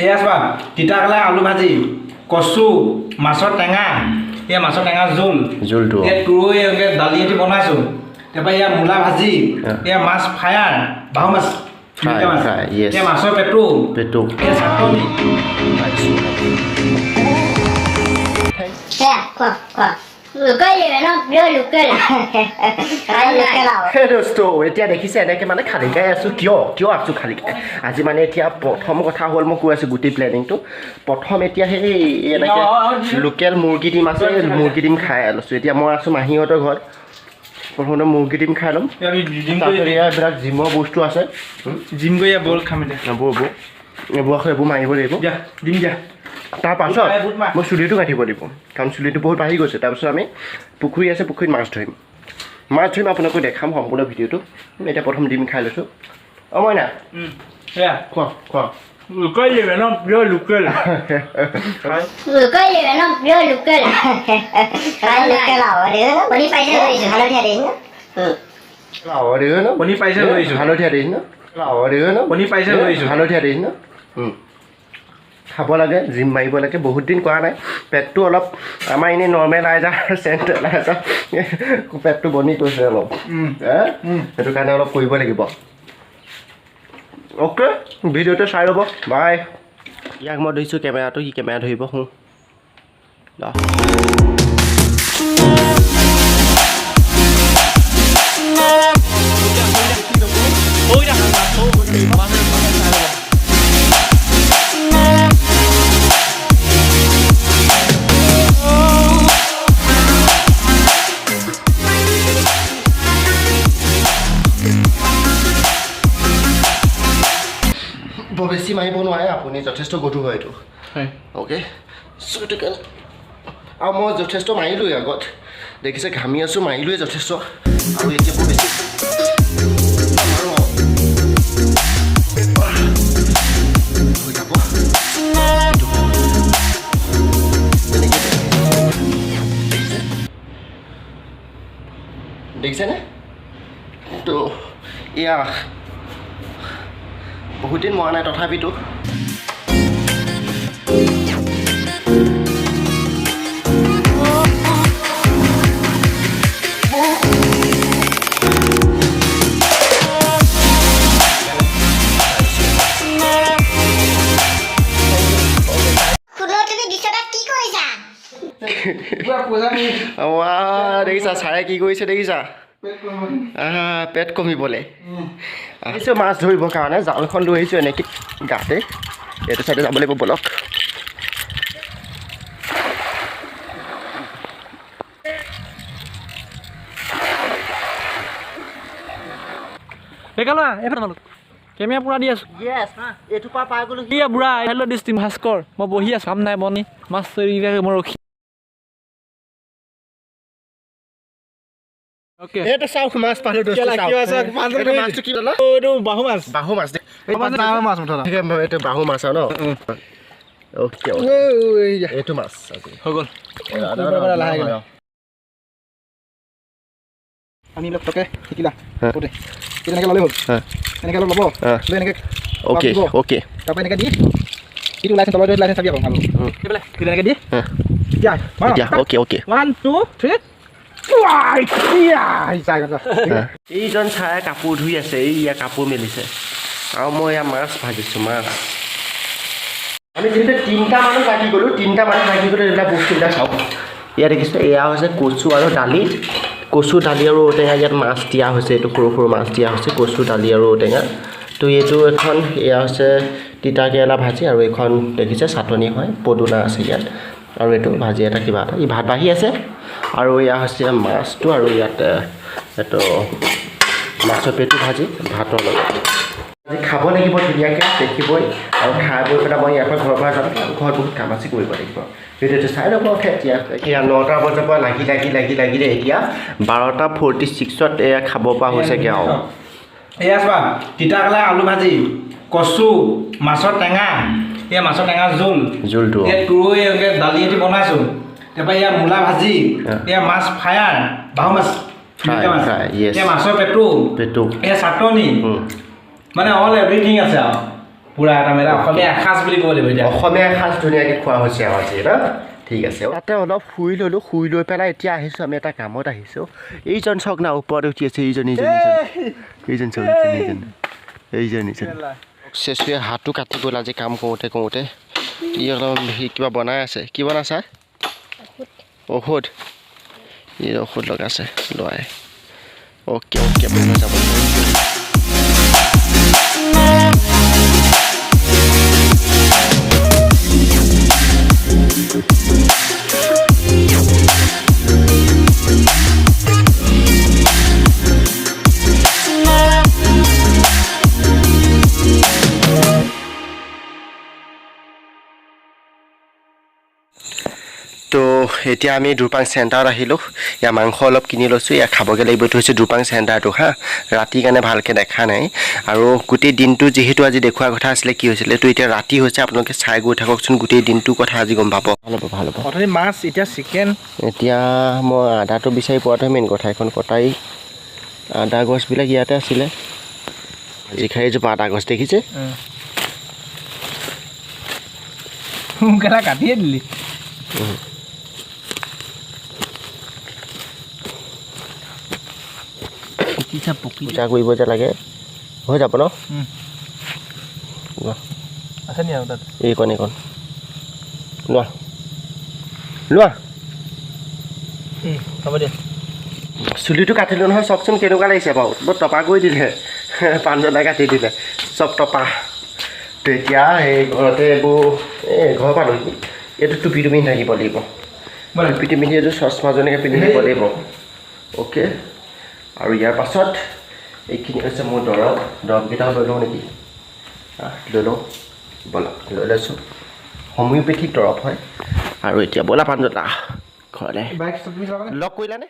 এয়া চাবা তিতাকেৰেলা আলু ভাজি কচু মাছৰ টেঙা এয়া মাছৰ টেঙা জোলটো এয়া তুৰৈ দালি এটি বনাইছোঁ তাৰপৰা এয়া মূলা ভাজি এয়া মাছ ফ্ৰায়াৰ বাহু মাছ এয়া মাছৰ পেটু এয়া চাটনি এতিয়া দেখিছে এনেকৈ মানে খালী খাই আছোঁ কিয় আছোঁ খালী খাই আজি মানে এতিয়া প্ৰথম কথা হ'ল মই কৈ আছোঁ গোটেই প্লেনিংটো প্ৰথম এতিয়া সেই এনেকৈ লোকেল মুৰ্গী ডিম আছে মুৰ্গী ডিম খাই লৈছোঁ এতিয়া মই আছোঁ মাহীহঁতৰ ঘৰত প্ৰথমতে মুৰ্গী ডিম খাই ল'ম তাৰপিছত এইবিলাক জিমৰ বস্তু আছে জিম গৈ বল খাম এতিয়া এইবোৰ মাৰিব লাগিব দিম দিয়া তাৰপাছত মই চুলিটো কাটিব লাগিব কাৰণ চুলিটো বহুত বাঢ়ি গৈছে তাৰপিছত আমি পুখুৰী আছে পুখুৰীত মাছ ধৰিম আপোনালোকক দেখাম সম্পূৰ্ণ ভিডিঅ'টো এতিয়া প্ৰথম ডিম খাই লৈছোঁ অঁ মই না খোৱা লোকেল ন প্ৰিয় লোকেল হালধীয়া দিছ ন খাব লাগে জিম মাৰিব লাগে বহুত দিন কৰা নাই পেটটো অলপ আমাৰ এনেই নৰ্মেল আইজাৰ চেণ্ট্ৰেল আইজাৰ পেটটো বনি গৈছে অলপ সেইটো কাৰণে অলপ কৰিব লাগিব অ'কে ভিডিঅ'টো চাই ল'ব বাই ইয়াক মই ধৰিছোঁ কেমেৰাটো কি কেমেৰা ধৰিব বৰ বেছি মাৰিব নোৱাৰে আপুনি যথেষ্ট গধুৰ হয় এইটো অ'কে সেইটো কাৰণে আৰু মই যথেষ্ট মাৰিলোঁৱেই আগত দেখিছে ঘামি আছোঁ মাৰিলোঁৱেই যথেষ্ট আৰু এতিয়া বৰ বেছি দেখিছেনে তো এয়া বহুত দিন মৰা নাই তথাপিতো দেখিছা ছাৰে কি কৰিছে দেখিছা পেট কমিবলৈ আহিছোঁ মাছ ধৰিবৰ কাৰণে জালখন লৈ আহিছোঁ এনেকৈ গাতে এইটো চাইডে যাব লাগিব বলক কেমেৰা পুৰা দি আছোঁ এইটো পৰা পাই গ'লো বুঢ়া হেল্ল' দৃষ্টি ভাস্কৰ মই বহি আছোঁ কাম নাই বনি মাছ ধৰি মই ৰখি এইটো চাওক মাছ পালোঁ মাছটো কি ল'লা বাহু মাছ এইটো বাহু মাছ আৰু ন অ'কে এইটো মাছ হৈ গ'ল আমি লগ তকে শিকিলা এনেকৈ ল'লে হ'ল এনেকৈ অলপ ল'ব লৈ এনেকৈ অ'কে তাৰপৰা এনেকৈ দি এইটো লাইচেঞ্চ তলত লাইচেঞ্চ চাবি আকৌ এনেকৈ দি অ'কে 1 2 3 এইজন ছাৰে কাপোৰ ধুই আছে ইয়াৰ কাপোৰ মেলিছে আৰু মই ইয়াৰ মাছ ভাজিছোঁ মাছ আমি যিহেতু তিনিটা মানুহ লাগি গ'লোঁ এইবিলাক বস্তুবিলাক চাওক ইয়াত দেখিছোঁ এয়া হৈছে কচু আৰু দালি আৰু ঔটেঙা ইয়াত মাছ দিয়া হৈছে এইটো সৰু সৰু মাছ দিয়া হৈছে কচু দালি আৰু ঔটেঙা তো এইটো এখন এয়া হৈছে তিতাকেৰেলা ভাজি আৰু এইখন দেখিছে চাটনি হয় পদুনা আছে ইয়াত আৰু এইটো ভাজি এটা কিবা এটা ভাত বাঢ়ি আছে আৰু এয়া হৈছে মাছটো আৰু ইয়াত এইটো মাছৰ পেটু ভাজি ভাতৰ লগত আজি খাব লাগিব ধুনীয়াকৈ দেখিবই আৰু খাই বৈ পেলাই মই ইয়াৰ পৰা ঘৰৰ পৰা যাম ঘৰত বহুত কাম আছে কৰিব লাগিব ভিডিঅ'টো চাই ল'ব এতিয়া 9টা বজাৰ পৰা লাগিলে এতিয়া 12:46 এয়া খাব পৰা হৈছেগৈ আৰু এয়া চাবা তিতাকেৰেলা আলু ভাজি কচু মাছৰ টেঙা এয়া মাছৰ টেঙা জোলটো এয়া তুৰৈ দালি এটি বনাইছোঁ তাৰপৰা এয়া মূলা ভাজি এয়া মাছ ফ্ৰায়াৰ বাহু মাছ এয়া মাছৰ পেটু এয়া চাটনি মানে অল এভৰিথিং আছে আৰু পুৰা এটা মানে অসমীয়া এসাঁজ বুলি ক'ব লাগিব এতিয়া অসমীয়া এসাঁজ ধুনীয়াকৈ খোৱা হৈছে আৰু আজি ন ঠিক আছে তাতে অলপ শুই ল'লোঁ শুই লৈ পেলাই এতিয়া আহিছোঁ আমি এটা কামত আহিছোঁ এইজন চাওক না ওপৰত উঠি আছে এইজন চাওক এইজন চেচুৱে হাতো কাটি গ'ল আজি কাম কৰোঁতে ই অলপ কিবা বনাই আছে কি বনাইছা ঔষধ ই ঔষধ লগাইছে লোৱাই অ'কে মই যাব তো এতিয়া আমি দুৰপাং চেণ্টাৰত আহিলোঁ ইয়াৰ মাংস অলপ কিনি লৈছোঁ ইয়াক খাবগৈ লাগিব এইটো হৈছে দুৰপাং চেণ্টাৰটো হা ৰাতিৰ কাৰণে ভালকৈ দেখা নাই আৰু গোটেই দিনটো যিহেতু আজি দেখুওৱাৰ কথা আছিলে কি হৈছিলে এইটো এতিয়া ৰাতি হৈছে আপোনালোকে চাই গৈ থাককচোন গোটেই দিনটোৰ কথা আজি গম পাব ভাল হ'ব অথনি মাছ এতিয়া চিকেন এতিয়া মই আদাটো বিচাৰি পোৱাটোহে মেইন কথা এখন কটাই আদা গছবিলাক ইয়াতে আছিলে জিখাৰীজোপা আদা গছ দেখিছে কাটিয়ে দিলি পূজা কৰিব যে লাগে হৈ যাব ন আছে নি আৰু তাত এইকণ লোৱা হ'ব দে চুলিটো কাটিলোঁ নহয় চাওকচোন কেনেকুৱা লাগিছে বাৰু বৰ টপা কৰি দিলে পাণজনাই কাটি দিলে চব টপা তো এতিয়া এই ঘৰতে এইবোৰ এই ঘৰ পালোহি এইটো টুপি পিন্ধি থাকিব লাগিব টুপি পিন্ধি এইটো চশমাজনীকে পিন্ধি থাকিব লাগিব অ'কে আৰু ইয়াৰ পাছত এইখিনি হৈছে মোৰ দৰৱকেইটাও লৈ লওঁ নেকি লৈ লওঁ ব'লা লৈ লৈছোঁ হোমিঅ'পেথিক দৰৱ হয় আৰু এতিয়া ব'লা পাণজনা ঘৰলৈ লগ কৰিলানে